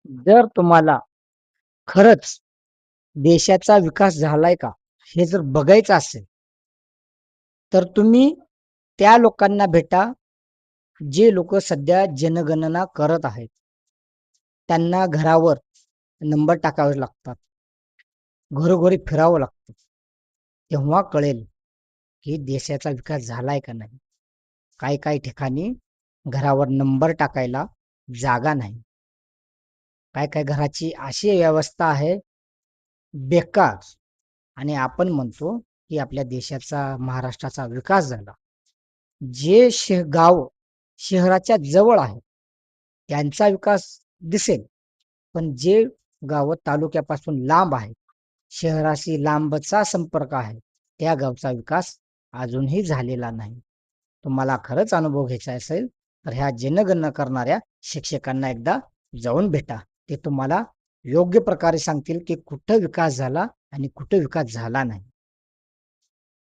जर तुम्हाला खरंच देशाचा विकास झालाय का? हे जर बघायचं असेल, तर तुम्ही त्या लोकांना भेटा, जे लोकं सध्या जनगणना करत आहेत. त्यांना घरावर नंबर टाकावे लागतात. घरोघरी फिरावं लागतं. तेव्हा कळेल, की देशाचा विकास झालाय का नाही. काही-काही ठिकाणी घरावर नंबर टाकायला जागा नाही. काही-काही घराची अशी व्यवस्था आहे बेकार आणि आपण म्हणतो, की आपल्या देशाचा, महाराष्ट्राचा विकास झाला. जे गाव शहराच्या जवळ आहे, त्यांचा विकास दिसेल. पण जे गावं तालुक्यापासून लांब आहेत, शहराशी लांबचा संपर्क आहे, त्या गावचा विकास अजूनही झालेला नाही. तुम्हाला खरंच अनुभव घ्यायचा असेल, तर ह्या जनगणना करणाऱ्या शिक्षकांना एकदा जाऊन भेटा. ते तुम्हाला योग्य प्रकारे सांगतील, की कुठं विकास झाला आणि कुठं विकास झाला नाही.